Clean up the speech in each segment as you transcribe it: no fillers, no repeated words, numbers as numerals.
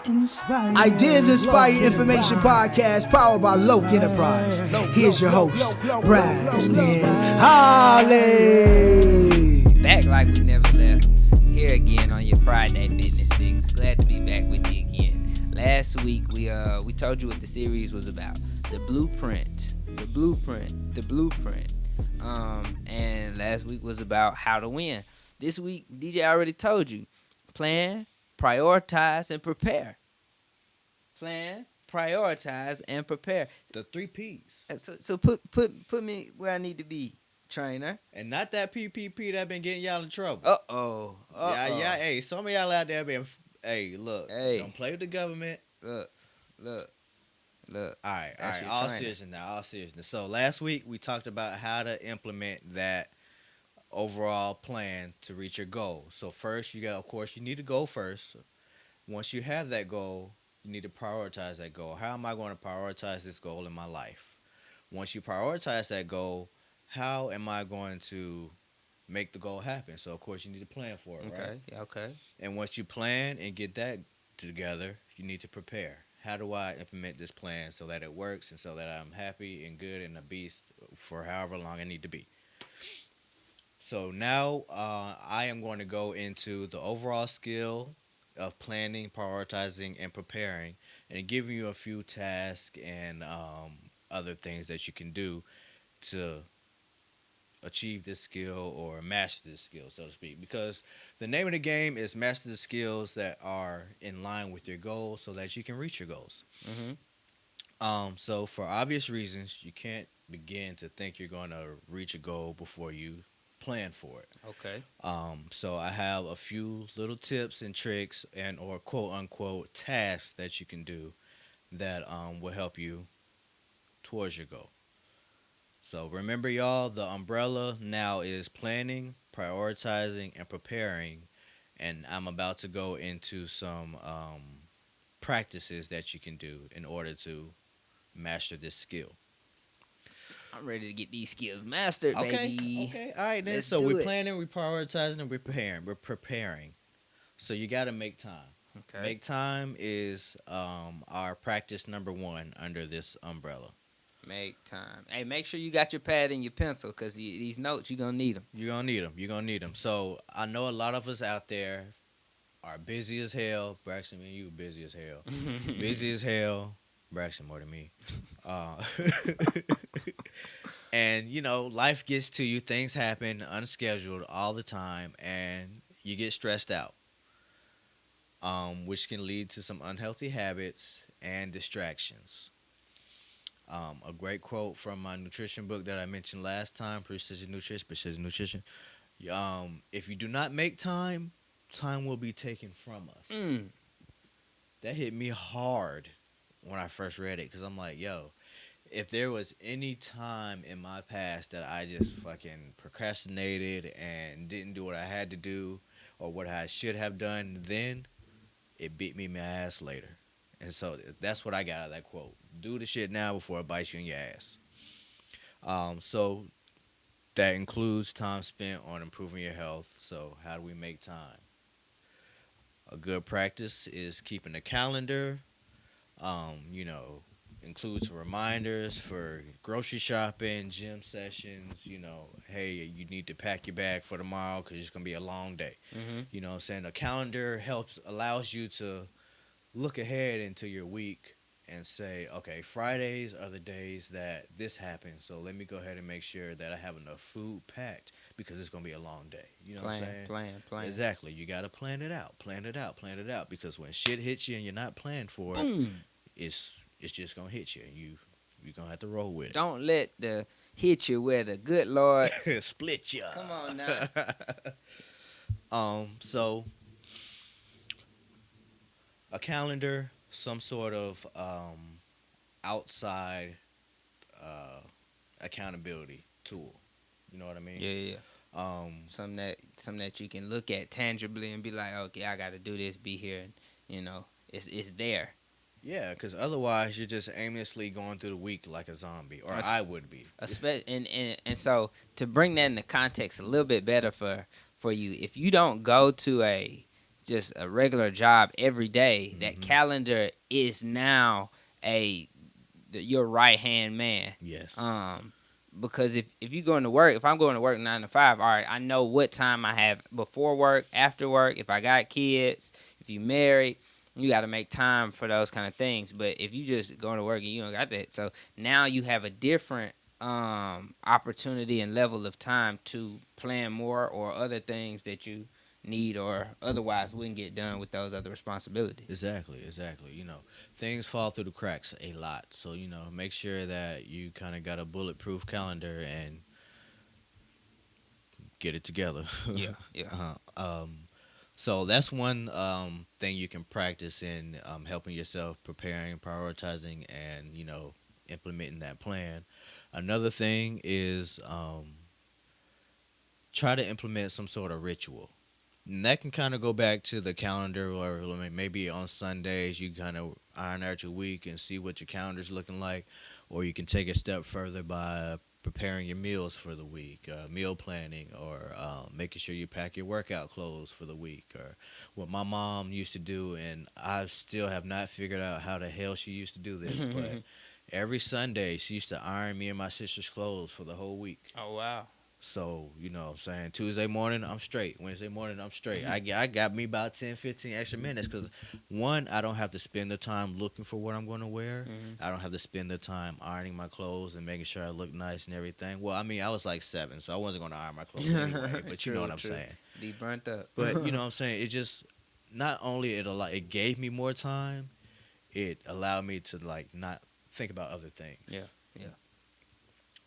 Ideas Inspired Information Podcast powered by Loke Enterprise. Here's your host, Braxton Holly. Back like we never left. Here again on your Friday Fitness Fix. Glad to be back with you again. Last week we told you what the series was about. The blueprint. And last week was about how to win. This week, DJ already told you. Plan, prioritize, and prepare. Plan, prioritize, and prepare. The 3 P's. So put me where I need to be, trainer. And not that PPP that been getting y'all in trouble. Uh-oh. Yeah. Hey, some of y'all out there been. Hey, look. Hey. Don't play with the government. Look. All right. That's your All trainer. seriousness. So last week we talked about how to implement that overall plan to reach your goal. So first, you need to go first. Once you have that goal, you need to prioritize that goal. How am I going to prioritize this goal in my life? Once you prioritize that goal, how am I going to make the goal happen? So of course, you need to plan for it, right? Okay. And once you plan and get that together, you need to prepare. How do I implement this plan so that it works and so that I'm happy and good and a beast for however long I need to be? So now I am going to go into the overall skill of planning, prioritizing, and preparing, and giving you a few tasks and other things that you can do to achieve this skill or master this skill, so to speak. Because the name of the game is master the skills that are in line with your goals so that you can reach your goals. Mm-hmm. So for obvious reasons, you can't begin to think you're going to reach a goal before you plan for it. Okay. So I have a few little tips and tricks and or quote unquote tasks that you can do that will help you towards your goal. So remember, y'all, the umbrella now is planning, prioritizing, and preparing. And I'm about to go into some practices that you can do in order to master this skill. I'm ready to get these skills mastered, baby. Okay. All right, then. Let's So do we're it. planning, we're prioritizing, and we're preparing. We're preparing. So you got to make time. Okay. Make time is our practice number 1 under this umbrella. Make time. Hey, make sure you got your pad and your pencil, because these notes, you're going to need them. You're going to need them. So I know a lot of us out there are busy as hell. Braxton, man, you busy as hell. Busy as hell. Braxton more than me. And, life gets to you. Things happen unscheduled all the time, and you get stressed out, which can lead to some unhealthy habits and distractions. A great quote from my nutrition book that I mentioned last time, Precision Nutrition. If you do not make time, time will be taken from us. That hit me hard when I first read it, because I'm like, yo, if there was any time in my past that I just fucking procrastinated and didn't do what I had to do or what I should have done then, it beat me in my ass later. And so that's what I got out of that quote. Do the shit now before it bites you in your ass. So that includes time spent on improving your health. So how do we make time? A good practice is keeping a calendar. Includes reminders for grocery shopping, gym sessions. Hey, you need to pack your bag for tomorrow because it's going to be a long day. Mm-hmm. You know what I'm saying? A calendar allows you to look ahead into your week and say, okay, Fridays are the days that this happens, so let me go ahead and make sure that I have enough food packed because it's going to be a long day. You know what I'm saying? Plan. Exactly. You got to plan it out, because when shit hits you and you're not planned for it, Boom. it's just going to hit you, and you're going to have to roll with it. Don't let the hit you where the good Lord split you. Come on now. So a calendar, some sort of outside accountability tool. You know what I mean? Yeah. Something that you can look at tangibly and be like, okay, I got to do this, be here, and it's there. Yeah, because otherwise you're just aimlessly going through the week like a zombie, or I would be. And so to bring that into context a little bit better for you, if you don't go to a just a regular job every day, that Mhm. calendar is now your right hand man. Yes. Because if you going to work, if I'm going to work 9 to 5, all right, I know what time I have before work, after work. If I got kids, if you married, you got to make time for those kind of things. But if you just going to work and you don't got that, so now you have a different opportunity and level of time to plan more or other things that you need or otherwise wouldn't get done with those other responsibilities. Exactly, exactly. Things fall through the cracks a lot. So, make sure that you kind of got a bulletproof calendar and get it together. Yeah, yeah. So that's one thing you can practice in helping yourself, preparing, prioritizing, and, implementing that plan. Another thing is try to implement some sort of ritual. And that can kind of go back to the calendar, or maybe on Sundays you kind of iron out your week and see what your calendar's looking like, or you can take a step further by preparing your meals for the week, meal planning, or making sure you pack your workout clothes for the week, or what my mom used to do, and I still have not figured out how the hell she used to do this, but every Sunday she used to iron me and my sister's clothes for the whole week. Oh wow. So, what I'm saying, Tuesday morning, I'm straight. Wednesday morning, I'm straight. I got me about 10, 15 extra minutes because, one, I don't have to spend the time looking for what I'm going to wear. I don't have to spend the time ironing my clothes and making sure I look nice and everything. Well, I mean, I was like 7, so I wasn't going to iron my clothes anyway, but you know what I'm saying. Be burnt up. But, you know what I'm saying, it just, not only it gave me more time, it allowed me to, not think about other things. Yeah, yeah.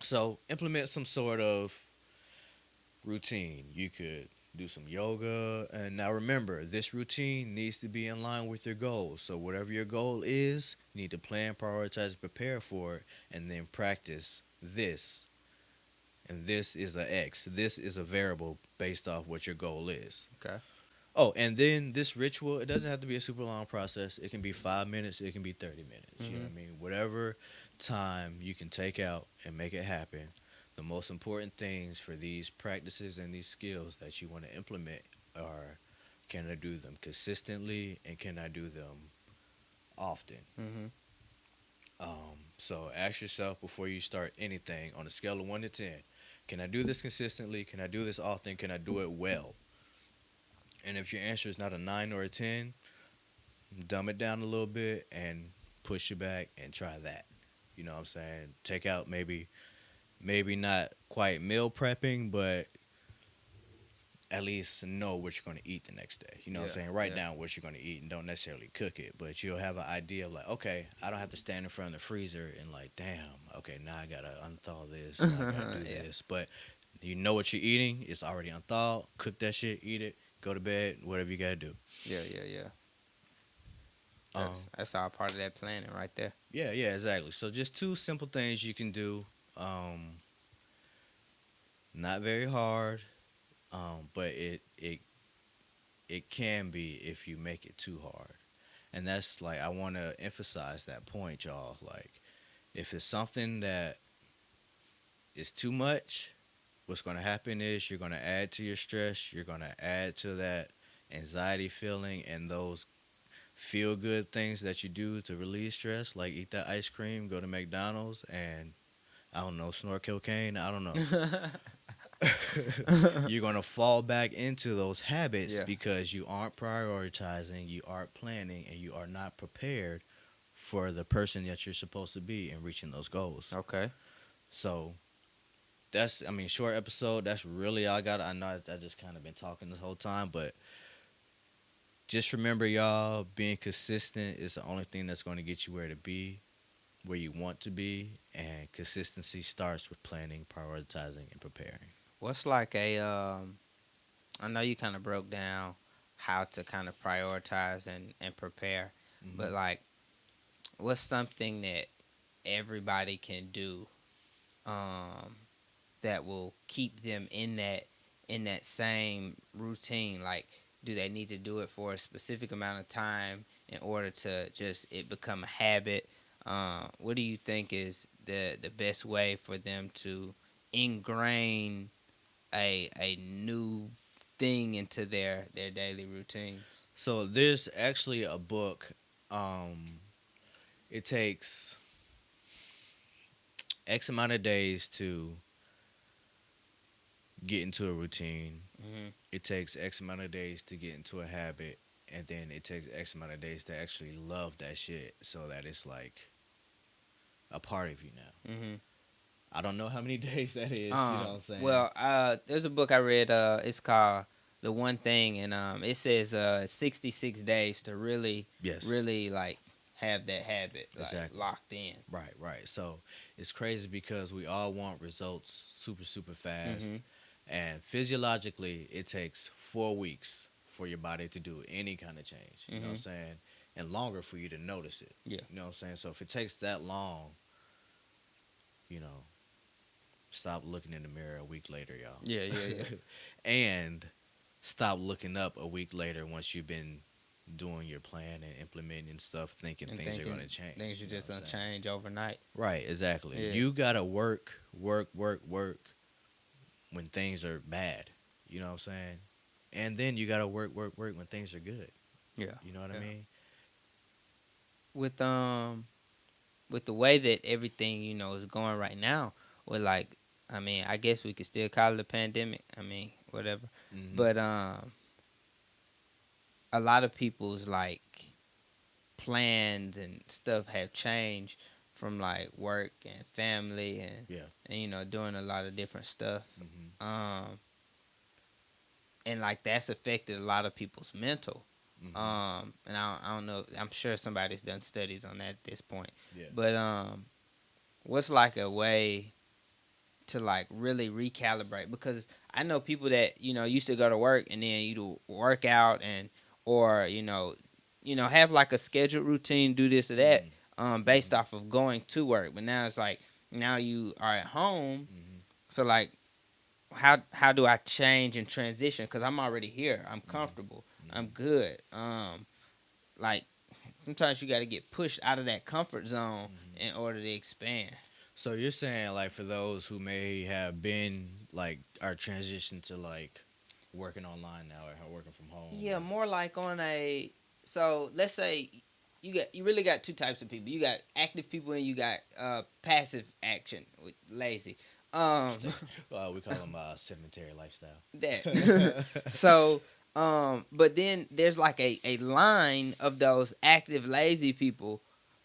So, implement some sort of routine. You could do some yoga. And now remember, this routine needs to be in line with your goals. So whatever your goal is, you need to plan, prioritize, prepare for it, and then practice this. And this is a X. This is a variable based off what your goal is. Okay. Oh, and then this ritual, it doesn't have to be a super long process. It can be 5 minutes, it can be 30 minutes. You know what I mean? Whatever time you can take out and make it happen. The most important things for these practices and these skills that you want to implement are, can I do them consistently and can I do them often? So ask yourself before you start anything on a scale of 1 to 10, can I do this consistently? Can I do this often? Can I do it well? And if your answer is not a 9 or a 10, dumb it down a little bit and push it back and try that. You know what I'm saying? Take out maybe not quite meal prepping, but at least know what you're going to eat the next day. You know what I'm saying? Write down what you're going to eat and don't necessarily cook it, but you'll have an idea of okay, I don't have to stand in front of the freezer and damn, okay, now I got to unthaw this, now I got to do this. But you know what you're eating, it's already unthawed, cook that shit, eat it, go to bed, whatever you got to do. Yeah. That's all part of that planning right there. Yeah, exactly. So just 2 simple things you can do. Not very hard, but it can be if you make it too hard. And that's I want to emphasize that point, y'all. If it's something that is too much, what's going to happen is you're going to add to your stress. You're going to add to that anxiety feeling and those feel good things that you do to release stress, like eat that ice cream, go to McDonald's, and I don't know, snort cocaine. I don't know. You're going to fall back into those habits because you aren't prioritizing, you aren't planning, and you are not prepared for the person that you're supposed to be in reaching those goals. Okay. So that's, short episode. That's really all I got. I know I just kind of been talking this whole time, but just remember, y'all, being consistent is the only thing that's going to get you where you want to be, and consistency starts with planning, prioritizing, and preparing. What's I know you kind of broke down how to kind of prioritize and prepare, but what's something that everybody can do that will keep them in that same routine? Do they need to do it for a specific amount of time in order to just it become a habit? What do you think is the best way for them to ingrain a new thing into their daily routines? So there's actually a book. It takes X amount of days to get into a routine. Mm-hmm. It takes X amount of days to get into a habit, and then it takes X amount of days to actually love that shit, so that it's like a part of you now. Mm-hmm. I don't know how many days that is. You know what I'm saying? Well, there's a book I read. It's called The One Thing, and it says 66 days to really, yes, really like have that habit like Exactly. locked in. right. So it's crazy because we all want results super fast, Mm-hmm. and physiologically, it takes 4 weeks for your body to do any kind of change. You know what I'm saying? And longer for you to notice it. Yeah. You know what I'm saying? So if it takes that long, you know, stop looking in the mirror a week later, y'all. Yeah. And stop looking up a week later once you've been doing your plan and implementing stuff, thinking And things are going to change. Things are you know just what gonna I'm saying? change overnight. Right, exactly. Yeah. You got to work when things are bad. You know what I'm saying? And then you got to work when things are good. Yeah. You know what I Yeah. mean? With the way that everything is going right now, with like, I mean, I guess we could still call it a pandemic. I mean, whatever. Mhm. But a lot of people's like plans and stuff have changed from like work and family Yeah. and doing a lot of different stuff. Mhm. And like that's affected a lot of people's mental. Mhm. And I don't know. I'm sure somebody's done studies on that at this point. Yeah. But what's like a way to like really recalibrate? Because I know people that used to go to work and then you work out and or have like a scheduled routine, do this or that, based off of going to work. But now it's like now you are at home, Mhm. so like how do I change and transition? Because I'm already here. I'm comfortable. I'm good. Like sometimes you got to get pushed out of that comfort zone in order to expand. So you're saying like for those who may have been like are transitioned to like working online now or working from home. Yeah, more like on a. So let's say you really got two types of people. You got active people and you got passive action, lazy. We call them sedentary lifestyle. That. So, but then there's like a line of those active lazy people,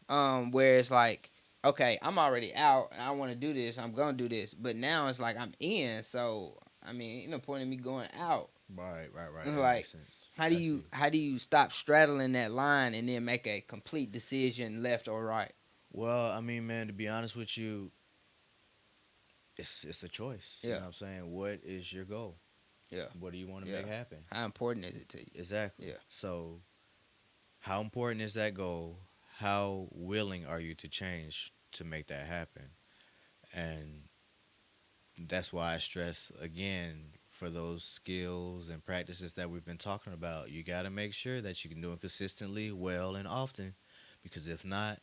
where it's like, okay, I'm already out and I want to do this. I'm gonna do this, but now it's like I'm in. So I mean, ain't no point in me going out. Right. It's That like, makes sense. how do you stop straddling that line and then make a complete decision, left or right? Well, I mean, man, to be honest with you, it's a choice. You Yeah. know what I'm saying? What is your goal? Yeah. What do you want to Yeah. make happen? How important is it to you? Exactly. Yeah. So, how important is that goal? How willing are you to change to make that happen? And that's why I stress again for those skills and practices that we've been talking about. You got to make sure that you can do it consistently, well, and often, because if not,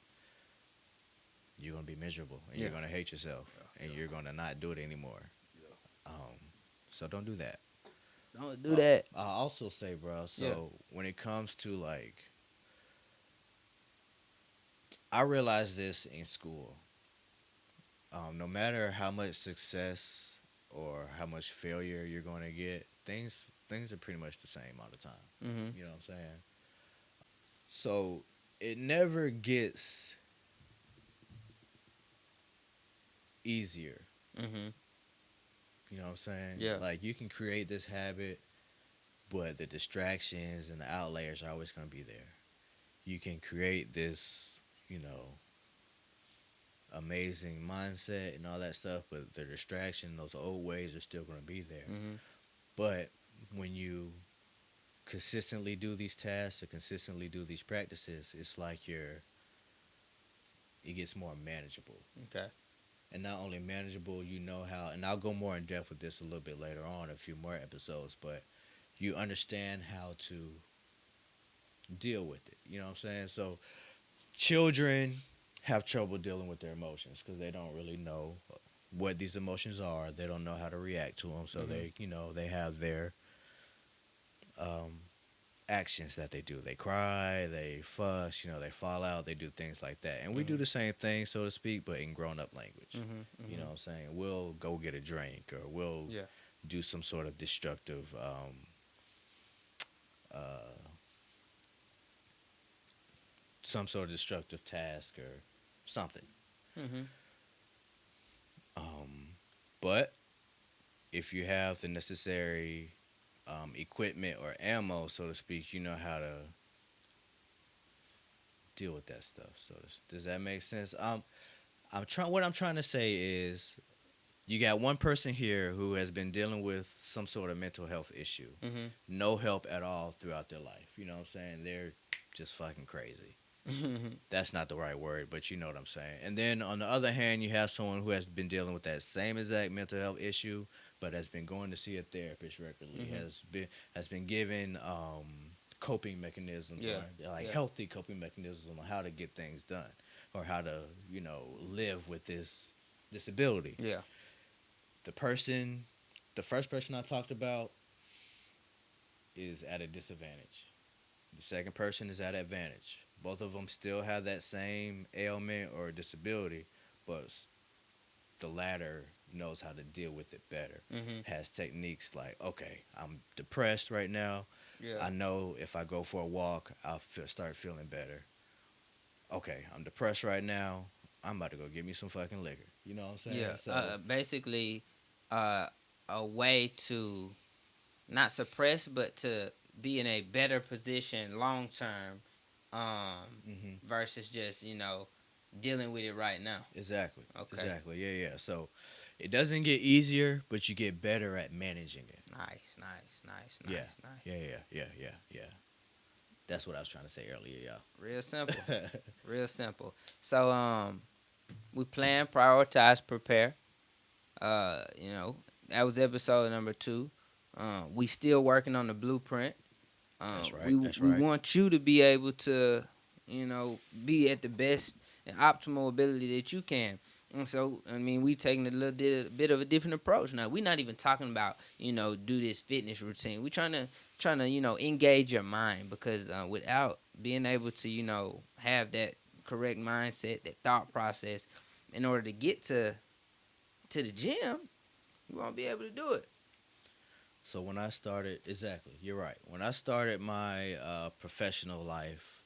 you're gonna be miserable and Yeah. you're gonna hate yourself and you're gonna not do it anymore. So don't do that. Don't do that. I'll also say, bro. So when it comes to like, I realized this in school. No matter how much success or how much failure you're going to get, things are pretty much the same all the time. Mm-hmm. You know what I'm saying? So it never gets easier. Mm-hmm. You know what I'm saying? Yeah. Like you can create this habit, but the distractions and the outliers are always going to be there. You can create this, amazing mindset and all that stuff, but the distraction, those old ways are still going to be there. Mm-hmm. But when you consistently do these tasks or consistently do these practices, it's like it gets more manageable. Okay. And not only manageable, you know how, and I'll go more in depth with this a little bit later on, a few more episodes, but you understand how to deal with it. You know what I'm saying? So children have trouble dealing with their emotions because they don't really know what these emotions are. They don't know how to react to them. So they have their actions that they do. They cry, they fuss, they fall out, they do things like that. And we do the same thing, so to speak, but in grown up language. You know what I'm saying? We'll go get a drink, or we'll Yeah. do some sort of destructive some sort of destructive task or something. Mhm. But if you have the necessary equipment or ammo, so to speak, you know how to deal with that stuff. So does that make sense? I'm trying. What I'm trying to say is, you got one person here who has been dealing with some sort of mental health issue, no help at all throughout their life. You know what I'm saying? They're just fucking crazy. That's not the right word, but you know what I'm saying. And then on the other hand, you have someone who has been dealing with that same exact mental health issue, but has been going to see a therapist regularly. Has been given coping mechanisms, healthy coping mechanisms on how to get things done, or how to live with this disability. Yeah. The first person I talked about is at a disadvantage. The second person is at advantage. Both of them still have that same ailment or disability, but the latter knows how to deal with it better. Has techniques like, okay, I'm depressed right now. Yeah. I know if I go for a walk, I'll start feeling better. Okay, I'm depressed right now. I'm about to go get me some fucking liquor. You know what I'm saying? Yeah. So, Basically, a way to not suppress, but to be in a better position long term, versus just dealing with it right now. exactly. Okay. Exactly. Yeah. So it doesn't get easier, but you get better at managing it. Nice. Yeah. That's what I was trying to say earlier, y'all. Real simple. Real simple. So we plan, prioritize, prepare. That was episode number 2. We still working on the blueprint. That's right. We want you to be able to, be at the best and optimal ability that you can. And so, we taking a little bit of a different approach. Now, we're not even talking about, do this fitness routine. We're trying to, engage your mind, because without being able to, have that correct mindset, that thought process, in order to get to the gym, you won't be able to do it. So when I started, exactly, you're right. When I started my professional life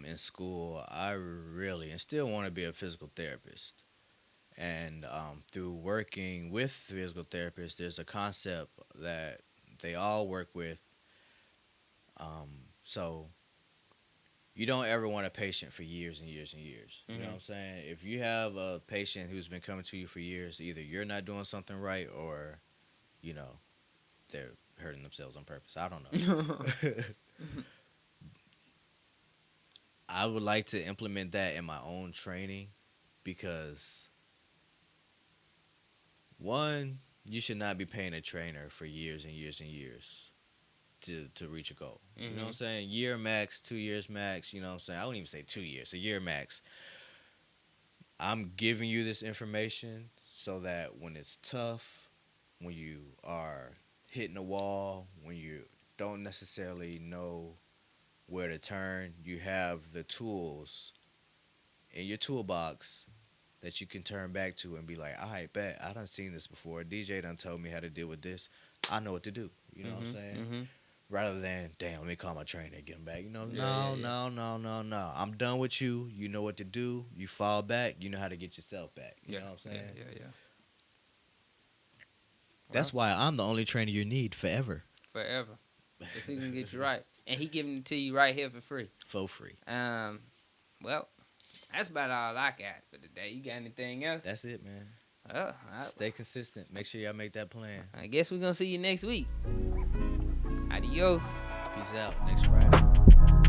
in school, I really and still want to be a physical therapist. And through working with physical therapists, there's a concept that they all work with. So you don't ever want a patient for years and years and years. You know what I'm saying? If you have a patient who's been coming to you for years, either you're not doing something right, or, they're hurting themselves on purpose. I don't know. I would like to implement that in my own training, because, one, you should not be paying a trainer for years and years and years to reach a goal. You know what I'm saying? Year max, 2 years max. You know what I'm saying? I wouldn't even say 2 years, a year max. I'm giving you this information so that when it's tough, when you are hitting a wall, when you don't necessarily know where to turn, you have the tools in your toolbox that you can turn back to and be like, all right, bet, I done seen this before. DJ done told me how to deal with this. I know what to do. You know what I'm saying? Rather than, damn, let me call my trainer and get him back. No. I'm done with you. You know what to do. You fall back. You know how to get yourself back. You know what I'm saying? Yeah. That's why I'm the only trainer you need forever. Forever. Because he can get you right. And he giving it to you right here for free. For free. Well, that's about all I got for today. You got anything else? That's it, man. Well, stay consistent. Make sure y'all make that plan. I guess we're going to see you next week. Adios. Peace out. Next Friday.